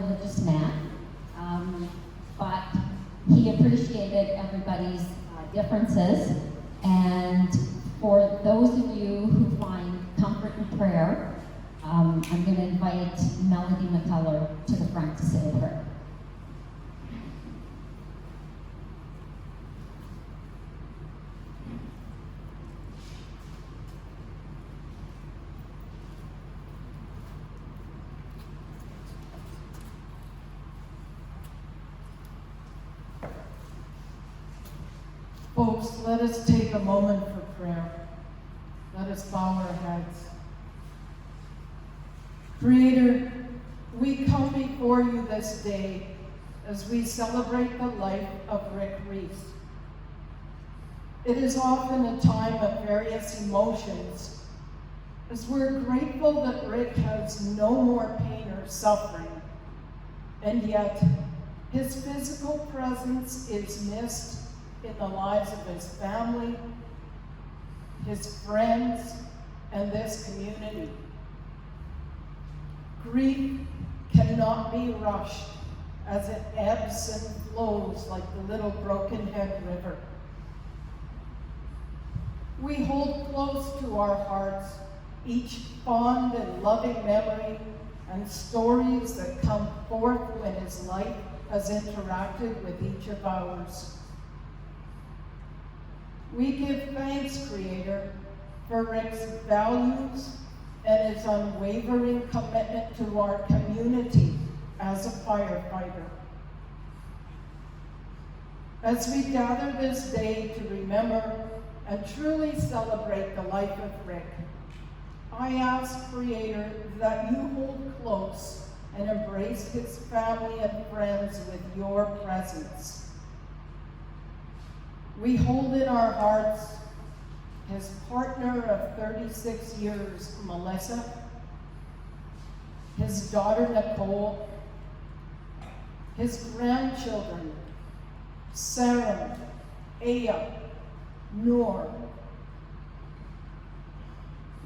religious man, but he appreciated everybody's differences. And for those of you who find comfort in prayer, I'm going to invite Melody McCullough to the front to say a prayer. Folks, let us take a moment for prayer. Let us bow our heads. Creator, we come before you this day as we celebrate the life of Rick Reis. It is often a time of various emotions, as we're grateful that Rick has no more pain or suffering, and yet his physical presence is missed in the lives of his family, his friends, and this community. Grief cannot be rushed as it ebbs and flows like the little Broken Head River. We hold close to our hearts each fond and loving memory and stories that come forth when his life has interacted with each of ours. We give thanks, Creator, for Rick's values and his unwavering commitment to our community as a firefighter. As we gather this day to remember and truly celebrate the life of Rick, I ask, Creator, that you hold close and embrace his family and friends with your presence. We hold in our hearts his partner of 36 years, Melissa, his daughter, Nicole, his grandchildren, Sarah, Aya, Noor.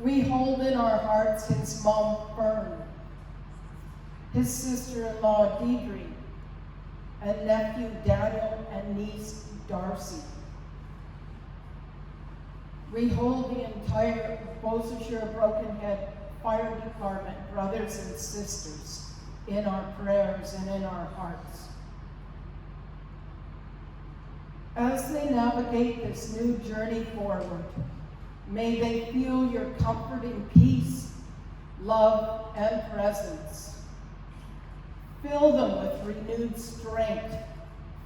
We hold in our hearts his mom, Fern, his sister-in-law, Deidre, and nephew, Daniel, and niece, Darcy. We hold the entire Beausejour Broken Head Fire Department, brothers and sisters, in our prayers and in our hearts. As they navigate this new journey forward, may they feel your comforting peace, love, and presence. Fill them with renewed strength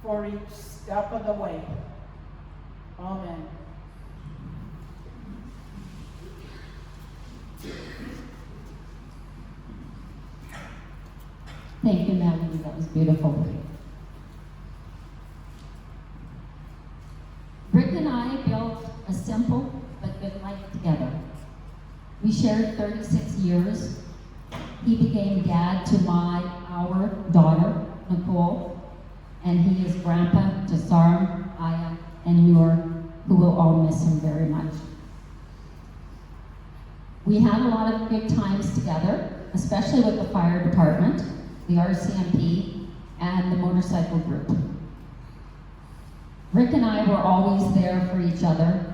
for each step of the way. Amen. Thank you, Melody. That was beautiful. Rick and I built a simple but good life together. We shared 36 years. He became dad to our daughter, Nicole, and he is grandpa to Sarm, Aya, and Noor, who will all miss him very much. We had a lot of good times together, especially with the fire department, the RCMP, and the motorcycle group. Rick and I were always there for each other.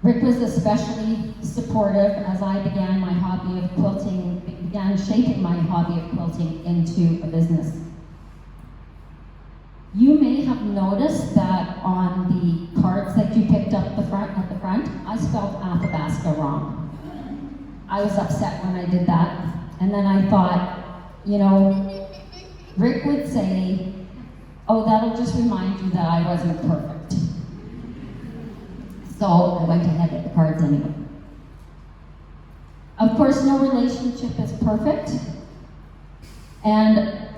Rick was especially supportive as I began shaping my hobby of quilting into a business. You may have noticed that on the cards that you picked up at the front, I spelled Athabasca wrong. I was upset when I did that, and then I thought, Rick would say, oh, that'll just remind you that I wasn't perfect. So I went ahead with the cards anyway. Of course, no relationship is perfect, and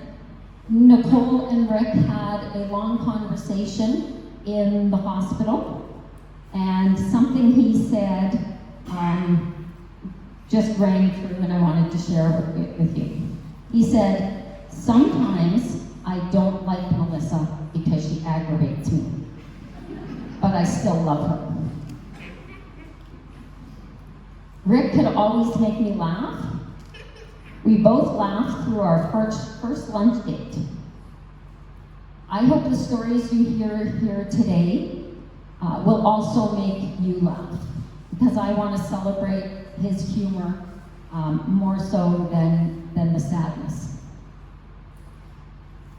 Nicole and Rick had a long conversation in the hospital, and something he said just rang true, and I wanted to share with you. He said, sometimes I don't like Melissa because she aggravates me, but I still love her. Rick could always make me laugh. We both laughed through our first lunch date. I hope the stories you hear here today will also make you laugh, because I want to celebrate his humor more so than the sadness.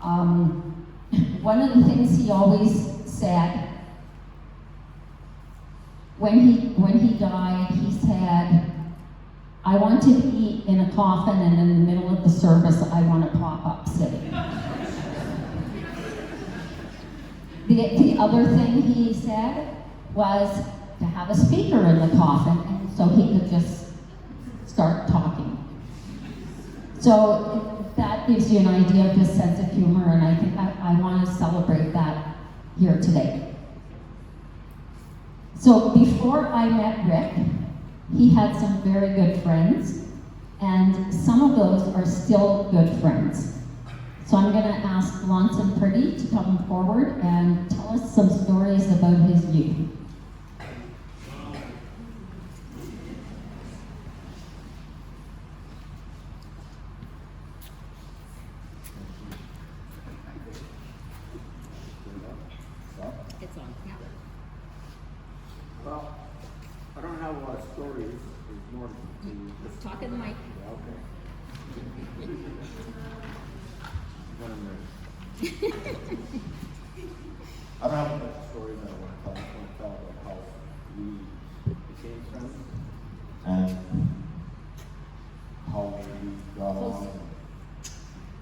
One of the things he always said when he died, he said, "I want to be in a coffin, and in the middle of the service, I want to pop up sitting." The other thing he said was to have a speaker in the coffin, and so he could just start talking. So that gives you an idea of his sense of humor, and I think I want to celebrate that here today. So before I met Rick, he had some very good friends, and some of those are still good friends. So I'm going to ask Lonson Purdy to come forward and tell us some stories about his youth. It's on, yeah. Well, I don't have a lot of stories. There's more to Let's talk in the mic. Yeah, okay. When I'm ready. I don't have a bunch of stories that I want to tell. I just want to tell about how we became friends and how we got along and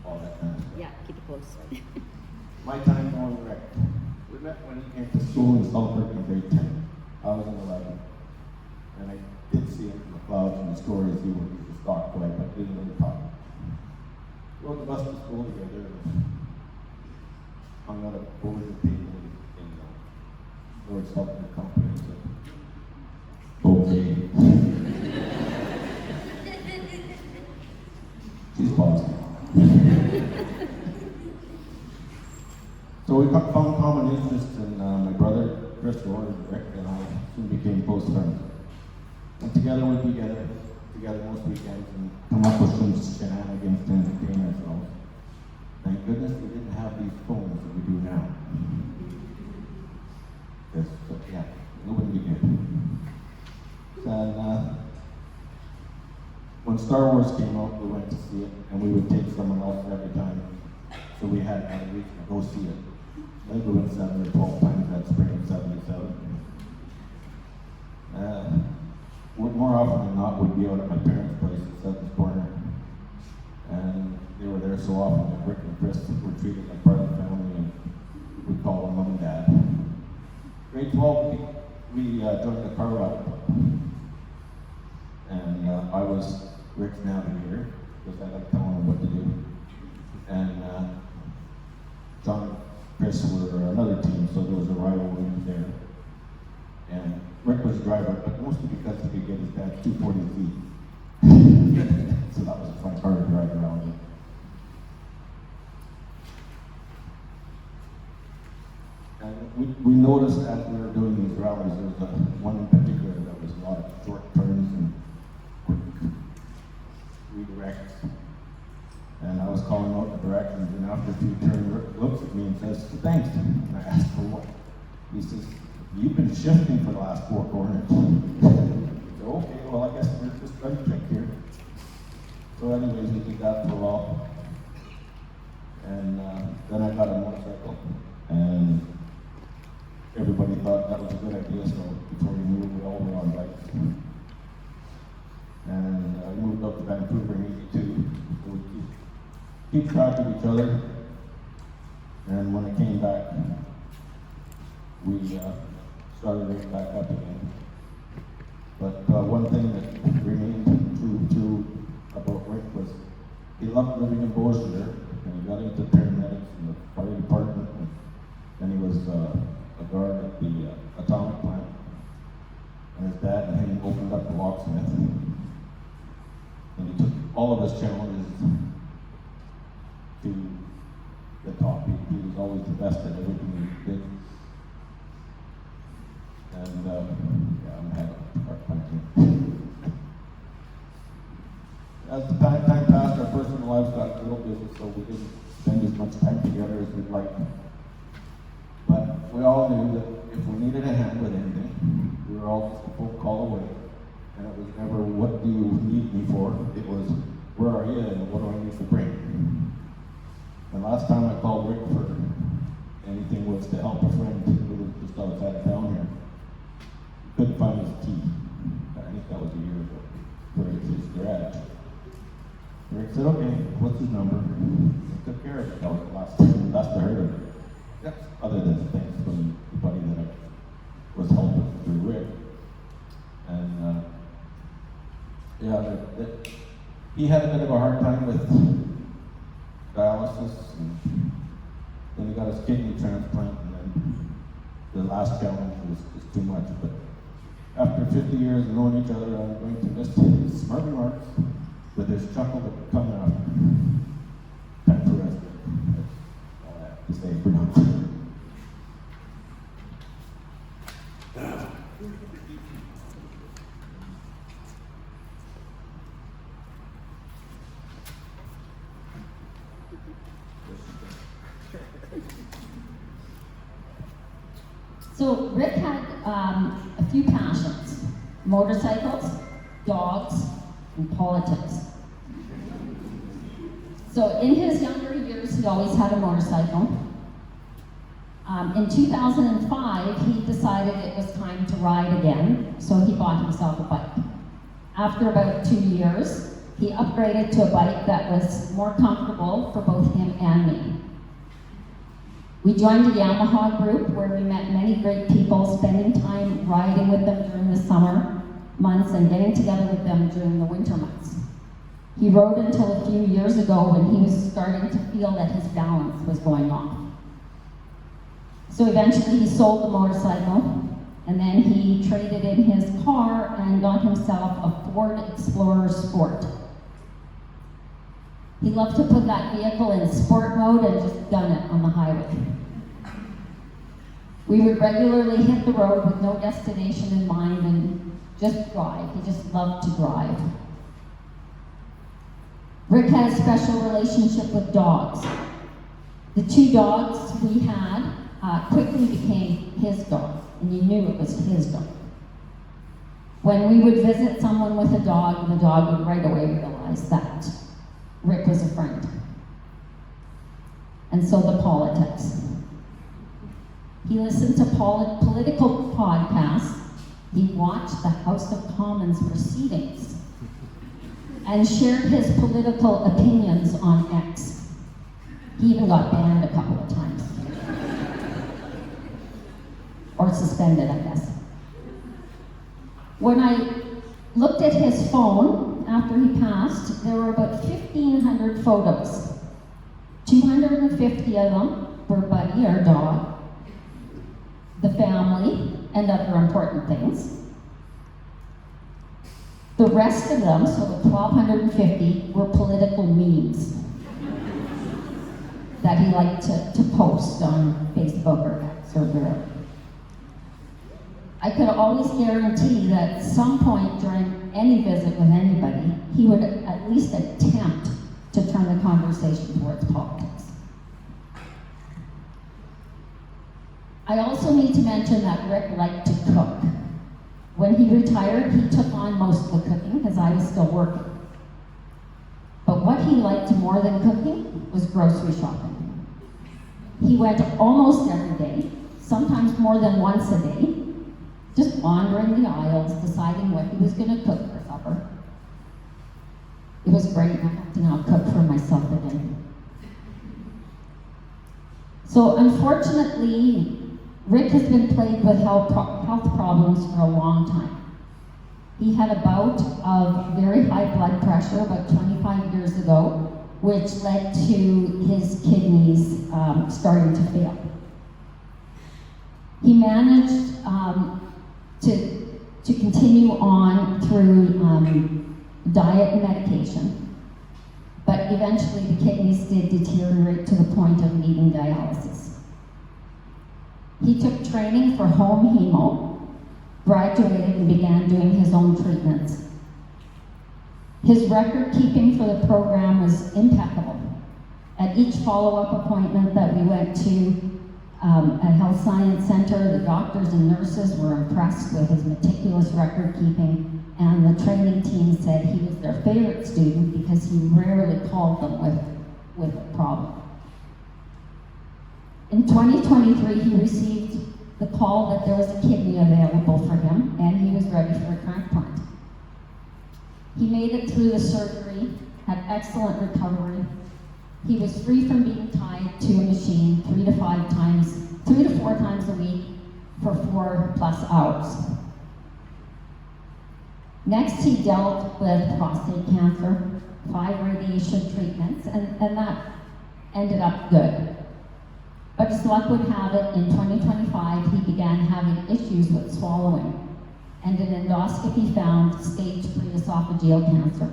all that kind of stuff. Yeah, keep it close. My time knowing Rick. We met when he came to school in Salford in grade 10. I was in 11. And I did see him in the clouds and the stories he would use the stock boy, but didn't really talk. We rode the bus to school together and hung out at over the table in Lord Salford Company. Okay. She's positive. So we found common interest in my brother, Chris, and Rick, and I soon became close friends. And together we'd be together most weekends and come up with some shenanigans to entertain ourselves. Thank goodness we didn't have these phones that we do now. Yes, but yeah, it wouldn't be good. And when Star Wars came out, we went to see it, and we would take someone else every time. So we had a reason to go see it. I think we went 7 or 12 times that spring of '77. More often than not, we'd be out at my parents' place at Sutton's Corner. And they were there so often that Rick and Chris were treated like part of the family, and we'd call them Mom and Dad. Grade 12, we joined the car ride club. And I was Rick's navigator, because I like telling him what to do. And John and Chris were another team, so there was a rivalry there. And Rick was the driver, but mostly because he could get his dad's 240Z. So that was a fun car to drive around in. And we noticed as we were doing these rallies, there was one in particular that was a lot of short turns and quick redirects. And I was calling out the directions, and after a few turns, Rick looks at me and says, "Thanks." And I asked for what? He says, "You've been shifting for the last 4 corners." So, okay, well, I guess we're just trying to check here. So anyways, we did that for a while. And then I got a motorcycle, and everybody thought that was a good idea, so before we moved, we all were on bikes. And we moved up to Vancouver in '82, so we keep track of each other. And when I came back, we started right back up again. But one thing that remained true about Rick was he loved living in Beausejour, and he got into paramedics in the fire department, and then he was a guard at the atomic plant. And his dad and him opened up the locksmith. And he took all of his challenges to the top. He was always the best at everything he did. And yeah, I'm having a hard time here. As the time passed, our light. But we all knew that if we needed a hand with anything, we were all just a phone call away. And it was never, what do you need me for? It was, where are you and what do I need to bring? The last time I called Rick for anything was to help a friend who was just outside of town here. He couldn't find his key. I think that was a year ago for his garage. Rick said, okay, what's his number? He took care of it. That was the last I heard of it. Yep. Other than thanks from the buddy that I was helping through Rick. And he had a bit of a hard time with dialysis, and then he got his kidney transplant, and then the last challenge was just too much. But after 50 years of knowing each other, I'm going to miss his smart remarks with his chuckle that would come out. Time for rest. That's all I have to say for now. So Rick had a few passions: motorcycles, dogs, and politics. So in his younger years, he always had a motorcycle. In 2005, he decided it was time to ride again, so he bought himself a bike. After about 2 years, he upgraded to a bike that was more comfortable for both him and me. We joined a Yamaha group where we met many great people, spending time riding with them during the summer months and getting together with them during the winter months. He rode until a few years ago when he was starting to feel that his balance was going off. So eventually he sold the motorcycle, and then he traded in his car and got himself a Ford Explorer Sport. He loved to put that vehicle in sport mode and just gun it on the highway. We would regularly hit the road with no destination in mind and just drive. He just loved to drive. Rick had a special relationship with dogs. The 2 dogs we had quickly became his dog, and you knew it was his dog. When we would visit someone with a dog, the dog would right away realize that Rick was a friend. And so the politics. He listened to political podcasts. He watched the House of Commons proceedings and shared his political opinions on X. He even got banned a couple of times. Or suspended, I guess. When I looked at his phone after he passed, there were about 1,500 photos. 250 of them were Buddy, our dog, the family, and other important things. The rest of them, so the 1,250, were political memes that he liked to post on Facebook or X or wherever. I could always guarantee that at some point during any visit with anybody, he would at least attempt to turn the conversation towards politics. I also need to mention that Rick liked to cook. When he retired, he took on most of the cooking because I was still working. But what he liked more than cooking was grocery shopping. He went almost every day, sometimes more than once a day, just wandering the aisles, deciding what he was going to cook for supper. It was great. I have to now cook for myself again. So unfortunately, Rick has been plagued with health problems for a long time. He had a bout of very high blood pressure about 25 years ago, which led to his kidneys starting to fail. He managed to continue on through diet and medication, but eventually the kidneys did deteriorate to the point of needing dialysis. He took training for home hemo, graduated and began doing his own treatments. His record keeping for the program was impeccable. At each follow-up appointment that we went to at Health Science Center, the doctors and nurses were impressed with his meticulous record keeping, and the training team said he was their favorite student because he rarely called them with a problem. In 2023, he received the call that there was a kidney available for him, and he was ready for a transplant. He made it through the surgery, had excellent recovery. He was free from being tied to a machine 3 to 4 times a week for 4+ hours. Next, he dealt with prostate cancer, 5 radiation treatments, and that ended up good. But as luck would have it, in 2025, he began having issues with swallowing, and an endoscopy found stage 3 esophageal cancer.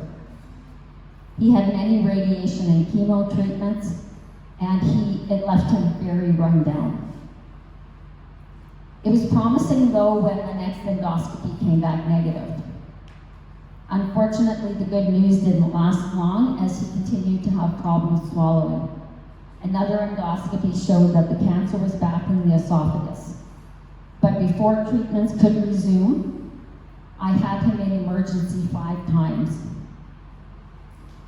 He had many radiation and chemo treatments, and it left him very run down. It was promising, though, when the next endoscopy came back negative. Unfortunately, the good news didn't last long, as he continued to have problems swallowing. Another endoscopy showed that the cancer was back in the esophagus. But before treatments could resume, I had him in emergency 5 times.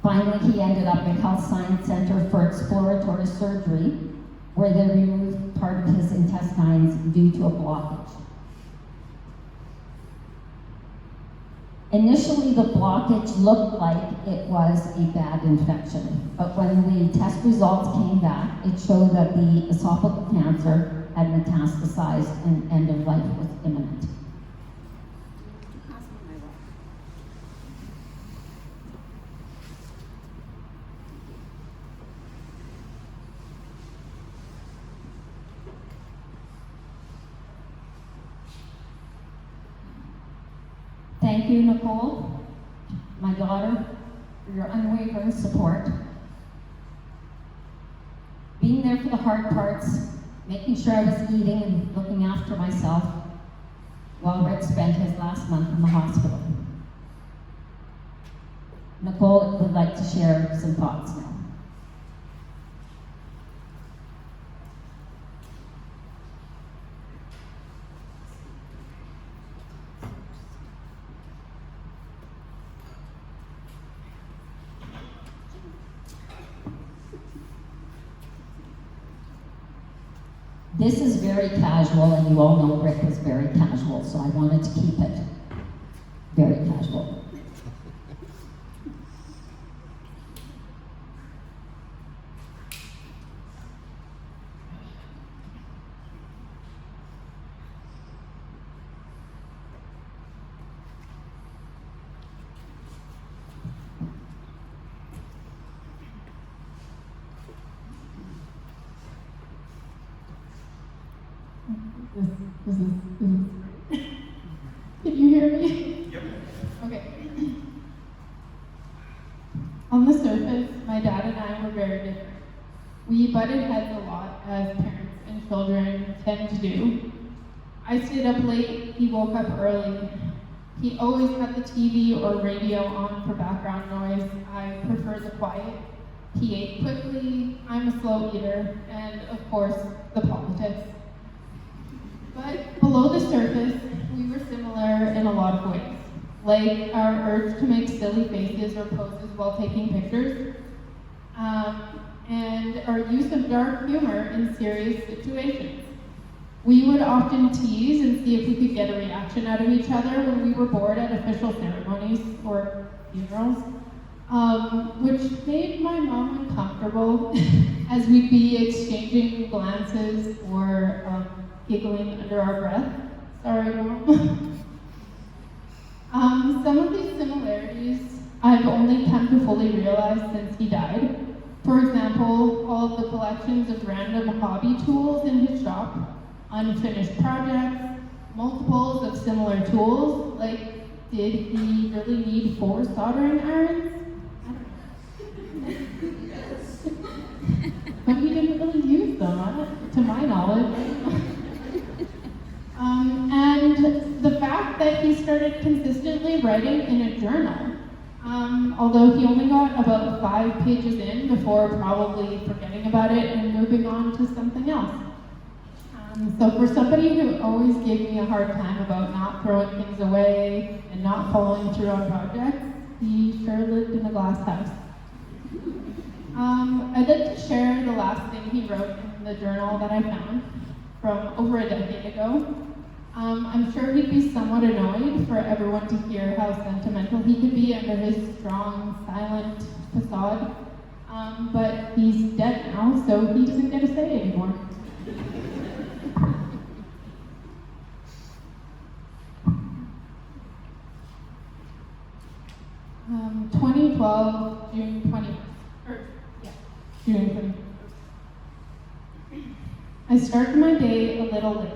Finally, he ended up at Health Science Center for exploratory surgery, where they removed part of his intestines due to a blockage. Initially, the blockage looked like it was a bad infection, but when the test results came back, it showed that the esophageal cancer had metastasized and end of life was imminent. Thank you, Nicole, my daughter, for your unwavering support. Being there for the hard parts, making sure I was eating and looking after myself while Rick spent his last month in the hospital. Nicole would like to share some thoughts now. This is very casual, and you all know Rick was very casual, so I wanted to keep it very casual. Can you hear me? Yep. Okay. On the surface, my dad and I were very different. We butted heads a lot, as parents and children tend to do. I stayed up late, he woke up early. He always had the TV or radio on for background noise. I prefer the quiet. He ate quickly, I'm a slow eater, and of course, the politics. But below the surface, we were similar in a lot of ways, like our urge to make silly faces or poses while taking pictures, and our use of dark humor in serious situations. We would often tease and see if we could get a reaction out of each other when we were bored at official ceremonies or funerals, which made my mom uncomfortable as we'd be exchanging glances or giggling under our breath. Sorry, Mom. Some of these similarities I've only come to fully realize since he died. For example, all of the collections of random hobby tools in his shop, unfinished projects, multiples of similar tools, like, did he really need 4 soldering irons? I don't know. But he didn't really use them, to my knowledge. And the fact that he started consistently writing in a journal, Although he only got about 5 pages in before probably forgetting about it and moving on to something else. So for somebody who always gave me a hard time about not throwing things away and not following through on projects, he sure lived in a glass house. I'd like to share the last thing he wrote in the journal that I found from over a decade ago. I'm sure he'd be somewhat annoyed for everyone to hear how sentimental he could be under his strong, silent facade. But he's dead now, so he doesn't get to say it anymore. 2012, June 21st. June 21st. I started my day a little late,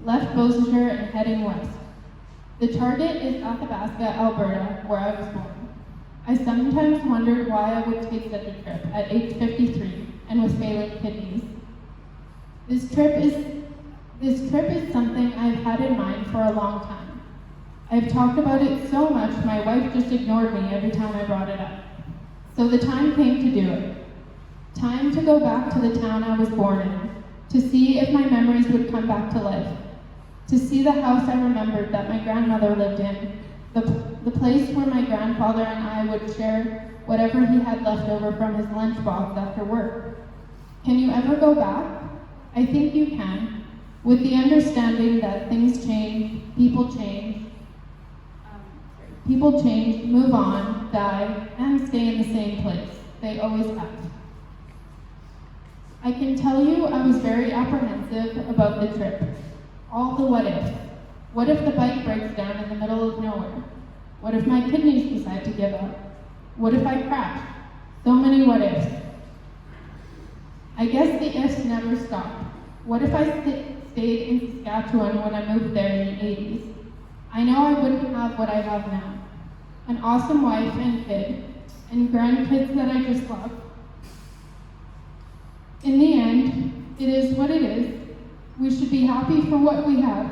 left Beausejour and heading west. The target is Athabasca, Alberta, where I was born. I sometimes wondered why I would take such a trip at age 53 and with failing kidneys. This trip is something I've had in mind for a long time. I've talked about it so much, my wife just ignored me every time I brought it up. So the time came to do it. Time to go back to the town I was born in, to see if my memories would come back to life, to see the house I remembered that my grandmother lived in, the place where my grandfather and I would share whatever he had left over from his lunchbox after work. Can you ever go back? I think you can, with the understanding that things change, people change, move on, die, and stay in the same place. They always have. I can tell you I was very apprehensive about the trip. All the what ifs. What if the bike breaks down in the middle of nowhere? What if my kidneys decide to give up? What if I crash? So many what ifs. I guess the ifs never stop. What if I stayed in Saskatchewan when I moved there in the 80s? I know I wouldn't have what I have now. An awesome wife and kid, and grandkids that I just love. In the end, it is what it is. We should be happy for what we have.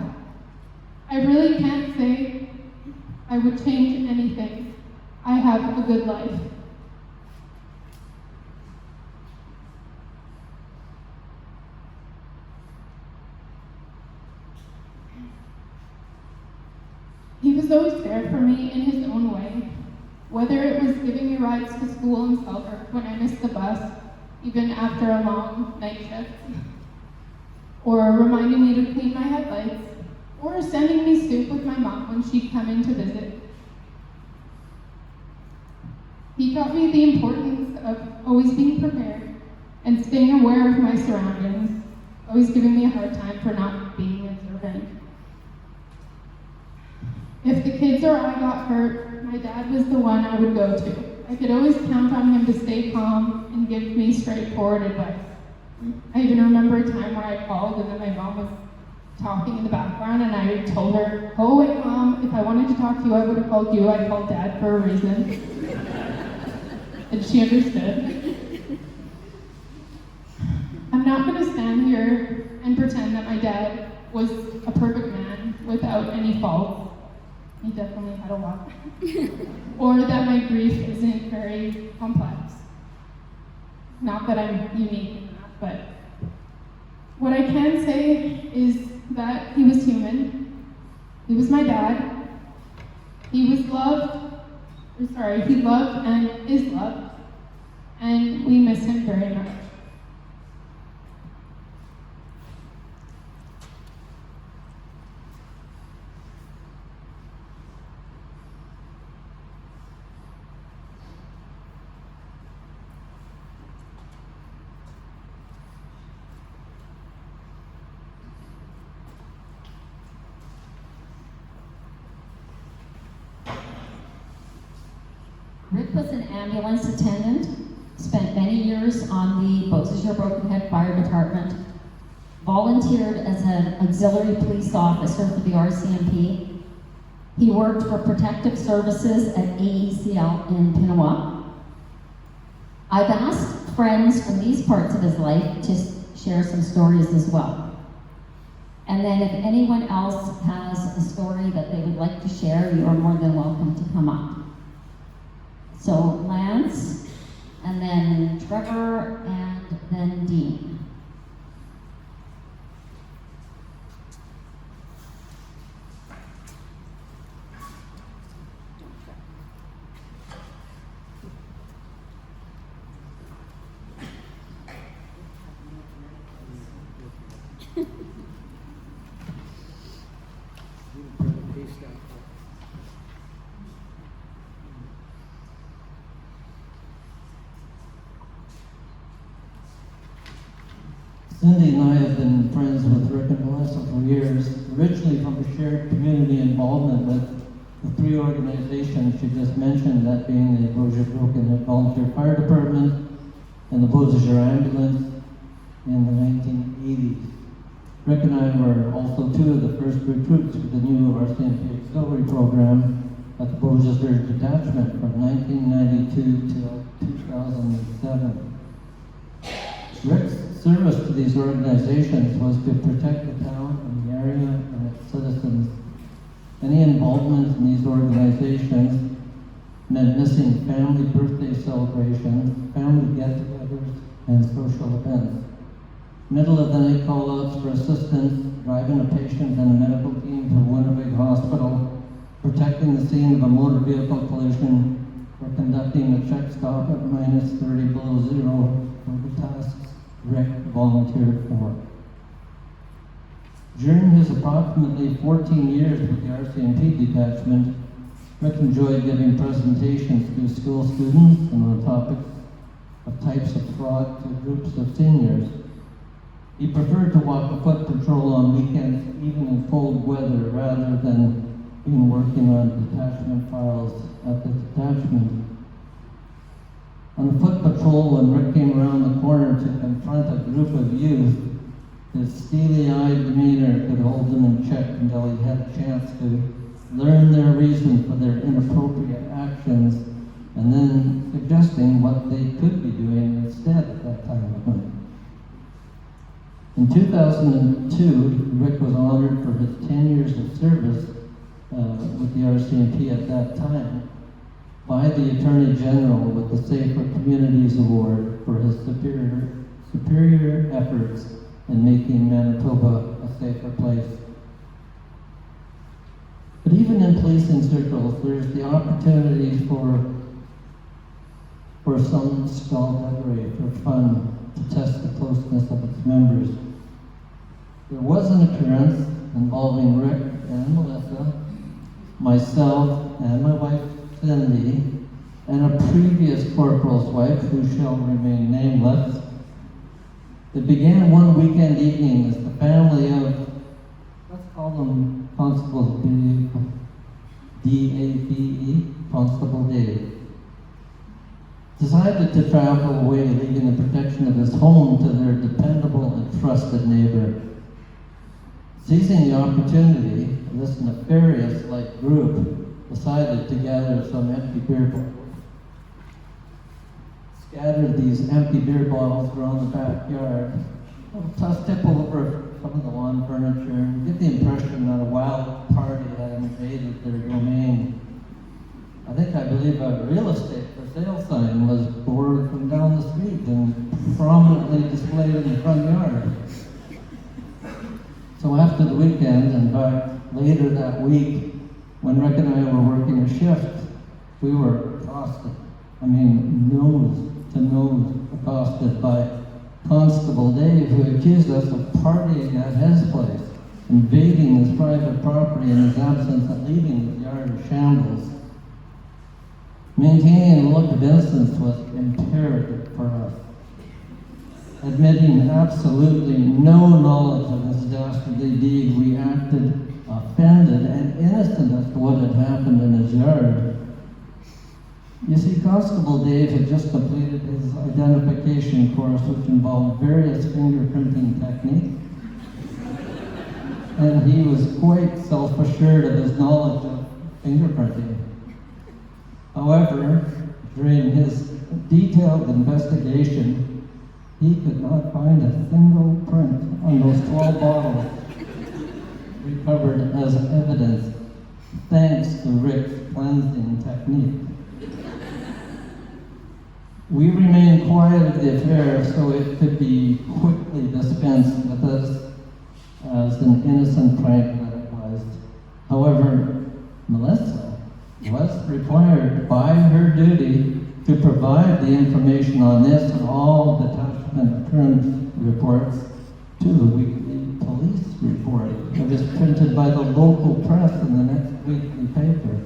I really can't say I would change anything. I have a good life. He was always there for me in his own way, whether it was giving me rides to school in Selkirk when I missed the bus, even after a long night shift, or reminding me to clean my headlights, or sending me soup with my mom when she'd come in to visit. He taught me the importance of always being prepared and staying aware of my surroundings, always giving me a hard time for not being observant. If the kids or I got hurt, my dad was the one I would go to. I could always count on him to stay calm and give me straightforward advice. I even remember a time where I called and then my mom was talking in the background and I told her, "Oh wait, Mom, if I wanted to talk to you, I would have called you. I called Dad for a reason." And she understood. I'm not going to stand here and pretend that my dad was a perfect man without any faults. He definitely had a lot. Or that my grief isn't very complex. Not that I'm unique in that, but what I can say is that he was human. He was my dad. He loved and is loved, and we miss him very much. Rick was an ambulance attendant, spent many years on the Beausejour Broken Head Fire Department, volunteered as an auxiliary police officer for the RCMP. He worked for Protective Services at AECL in Pinawa. I've asked friends from these parts of his life to share some stories as well. And then if anyone else has a story that they would like to share, you are more than welcome to come up. So Lance, and then Trevor, and then Dean. Cindy and I have been friends with Rick and Melissa for years, originally from a shared community involvement with the three organizations she just mentioned, that being the Beausejour Broken Hill Volunteer Fire Department and the Beausejour Ambulance in the 1980s. Rick and I were also two of the first recruits for the new RCMP Auxiliary Program at the Beausejour Detachment from 1992 till 2007. Rick's service to these organizations was to protect the town and the area and its citizens. Any involvement in these organizations meant missing family birthday celebrations, family get-togethers, and social events. Middle of the night call-outs for assistance, driving a patient and a medical team to Winnipeg Hospital, protecting the scene of a motor vehicle collision, or conducting a check stop at minus 30 below zero were the tasks Rick volunteered for. During his approximately 14 years with the RCMP detachment, Rick enjoyed giving presentations to school students on the topics of types of fraud to groups of seniors. He preferred to walk a foot patrol on weekends, even in cold weather, rather than being working on detachment files at the detachment. On a foot patrol, when Rick came around the corner to confront a group of youth, his steely-eyed demeanor could hold them in check until he had a chance to learn their reason for their inappropriate actions, and then suggesting what they could be doing instead at that time of night. In 2002, Rick was honored for his 10 years of service with the RCMP at that time by the Attorney General with the Safer Communities Award for his superior efforts in making Manitoba a safer place. But even in policing circles, there's the opportunity for some skullduggery, for fun, to test the closeness of its members. There was an occurrence involving Rick and Melissa, myself and my wife Cindy, and a previous corporal's wife, who shall remain nameless. It began one weekend evening as the family of, let's call them Constable D-A-V-E, Constable Dave, decided to travel away, leaving the protection of his home to their dependable and trusted neighbor. Seizing the opportunity, this nefarious-like group decided to gather some empty beer bottles, scattered these empty beer bottles around the backyard, tossed tip over some of the lawn furniture, and get the impression that a wild party had invaded their domain. I believe a real estate for sale sign was boarded from down the street and prominently displayed in the front yard. So after the weekend, in fact, later that week, when Rick and I were working a shift, we were accosted. Nose to nose accosted by Constable Dave, who accused us of partying at his place, invading his private property in his absence and leaving his yard in shambles. Maintaining a look of innocence was imperative for us. Admitting absolutely no knowledge of this dastardly deed, we acted offended and innocent as to what had happened in his yard. You see, Constable Dave had just completed his identification course, which involved various fingerprinting techniques, and he was quite self-assured of his knowledge of fingerprinting. However, during his detailed investigation, he could not find a single print on those 12 bottles recovered as evidence, thanks to Rick's cleansing technique. We remained quiet of the affair so it could be quickly dispensed with us as an innocent prank that it was. However, Melissa was required by her duty to provide the information on this and all detachment occurrence reports to the weekly police report. It was printed by the local press in the next weekly paper.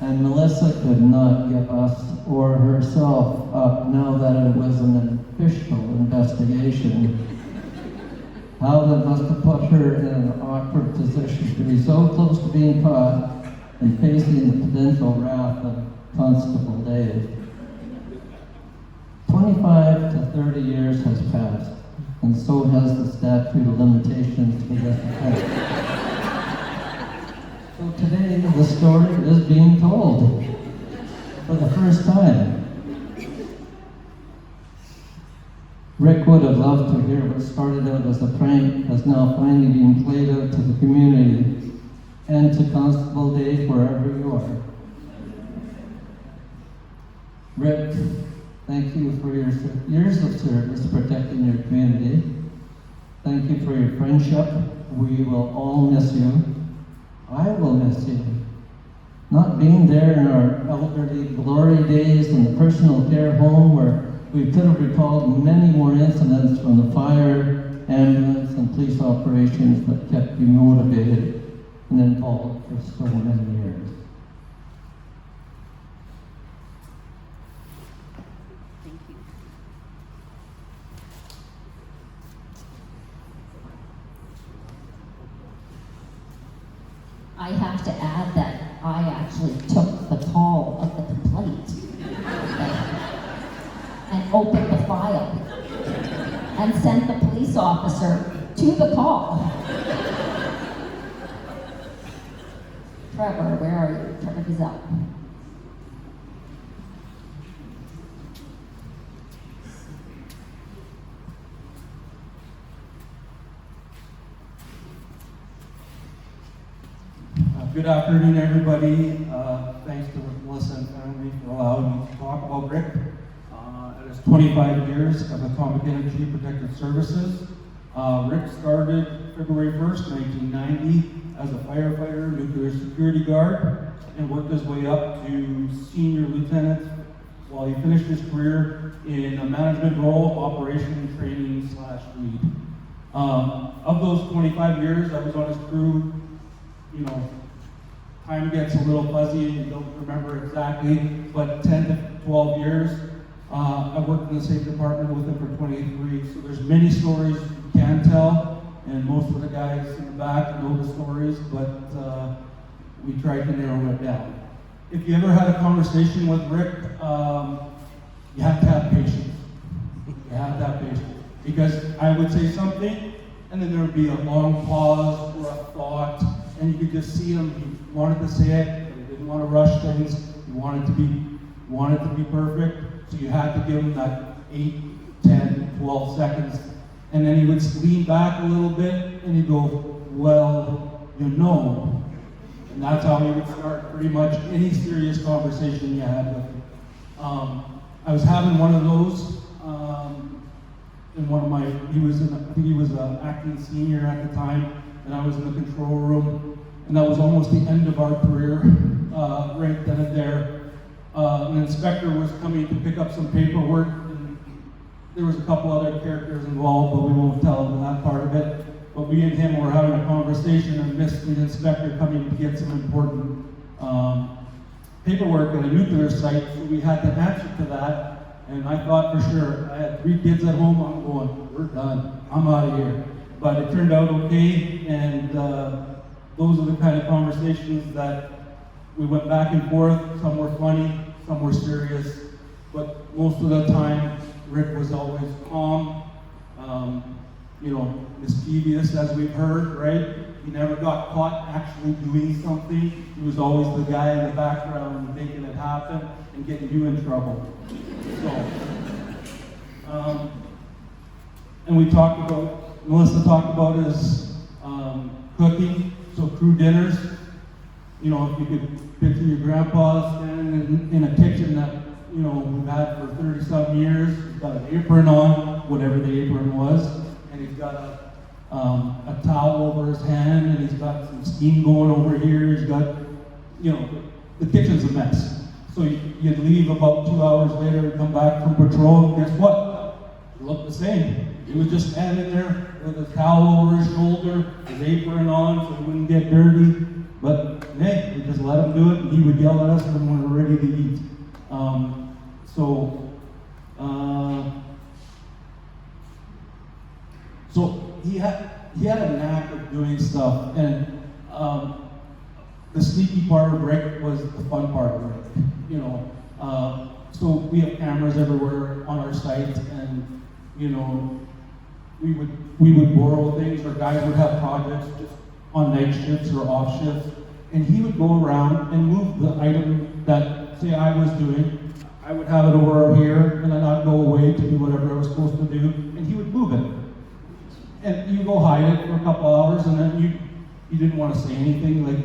And Melissa could not give us or herself up now that it was an official investigation. How that must have put her in an awkward position to be so close to being caught and facing the potential wrath of Constable Dave. 25 to 30 years has passed, and so has the statute of limitations for this offense. So today, the story is being told for the first time. Rick would have loved to hear what started out as a prank has now finally been played out to the community and to Constable Dave wherever you are. Rick, thank you for your years of service protecting your community. Thank you for your friendship. We will all miss you. I will miss you. Not being there in our elderly glory days in the personal care home where we could have recalled many more incidents from the fire, ambulance, and police operations that kept you motivated and involved for so many years. Thank you. I have to add that I actually took the call of the complaint and opened the file and sent the police officer to the call. Trevor, where are you? Trevor Gazelle. Good afternoon, everybody. Thanks to Melissa and family for allowing me to talk about Rick. It is 25 years of Atomic Energy Protected Services. Rick started February 1st, 1990 as a firefighter, nuclear security guard, and worked his way up to senior lieutenant while he finished his career in a management role, operation training / lead. Of those 25 years I was on his crew, you know, time gets a little fuzzy and you don't remember exactly, but 10 to 12 years. I worked in the same department with him for 23, so there's many stories you can tell, and most of the guys in the back know the stories, but we tried to narrow it down. If you ever had a conversation with Rick, you have to have patience. You have to have patience. Because I would say something, and then there would be a long pause or a thought, and you could just see him. He wanted to say it, but he didn't want to rush things. He wanted to be perfect. So you had to give him that 8, 10, 12 seconds. And then he would lean back a little bit and he'd go, well, you know. And that's how he would start pretty much any serious conversation you had with him. I was having one of those in one of my, I think he was an acting senior at the time, and I was in the control room, and that was almost the end of our career, right then and there. An inspector was coming to pick up some paperwork, and there was a couple other characters involved, but we won't tell them that part of it. But me and him were having a conversation and missed the inspector coming to get some important paperwork at a nuclear site, so we had to answer to that. And I thought for sure, I had 3 kids at home, I'm going, we're done, I'm out of here. But it turned out okay, and those are the kind of conversations that we went back and forth. Some were funny, some were serious, but most of the time, Rick was always calm, mischievous, as we've heard, right? He never got caught actually doing something. He was always the guy in the background making it happen and getting you in trouble. So, and Melissa talked about his cooking, so crew dinners. You know, if you could picture your grandpa standing in a kitchen that you know, we've had for 30-some years. He's got an apron on, whatever the apron was, and he's got a towel over his hand, and he's got some steam going over here. He's got, you know, the kitchen's a mess. So you'd leave about 2 hours later, come back from patrol, and guess what? It looked the same. He was just standing there with a towel over his shoulder, his apron on, so he wouldn't get dirty. But hey, we just let him do it, and he would yell at us when we were ready to eat. So he had a knack of doing stuff, and the sneaky part of Rick was the fun part of Rick. You know, so we have cameras everywhere on our site, and you know, we would borrow things, or guys would have projects just on night shifts or off shifts, and he would go around and move the item that, say, I was doing. I would have it over here, and then I'd go away to do whatever I was supposed to do, and he would move it. And you go hide it for a couple hours, and then you didn't want to say anything, like,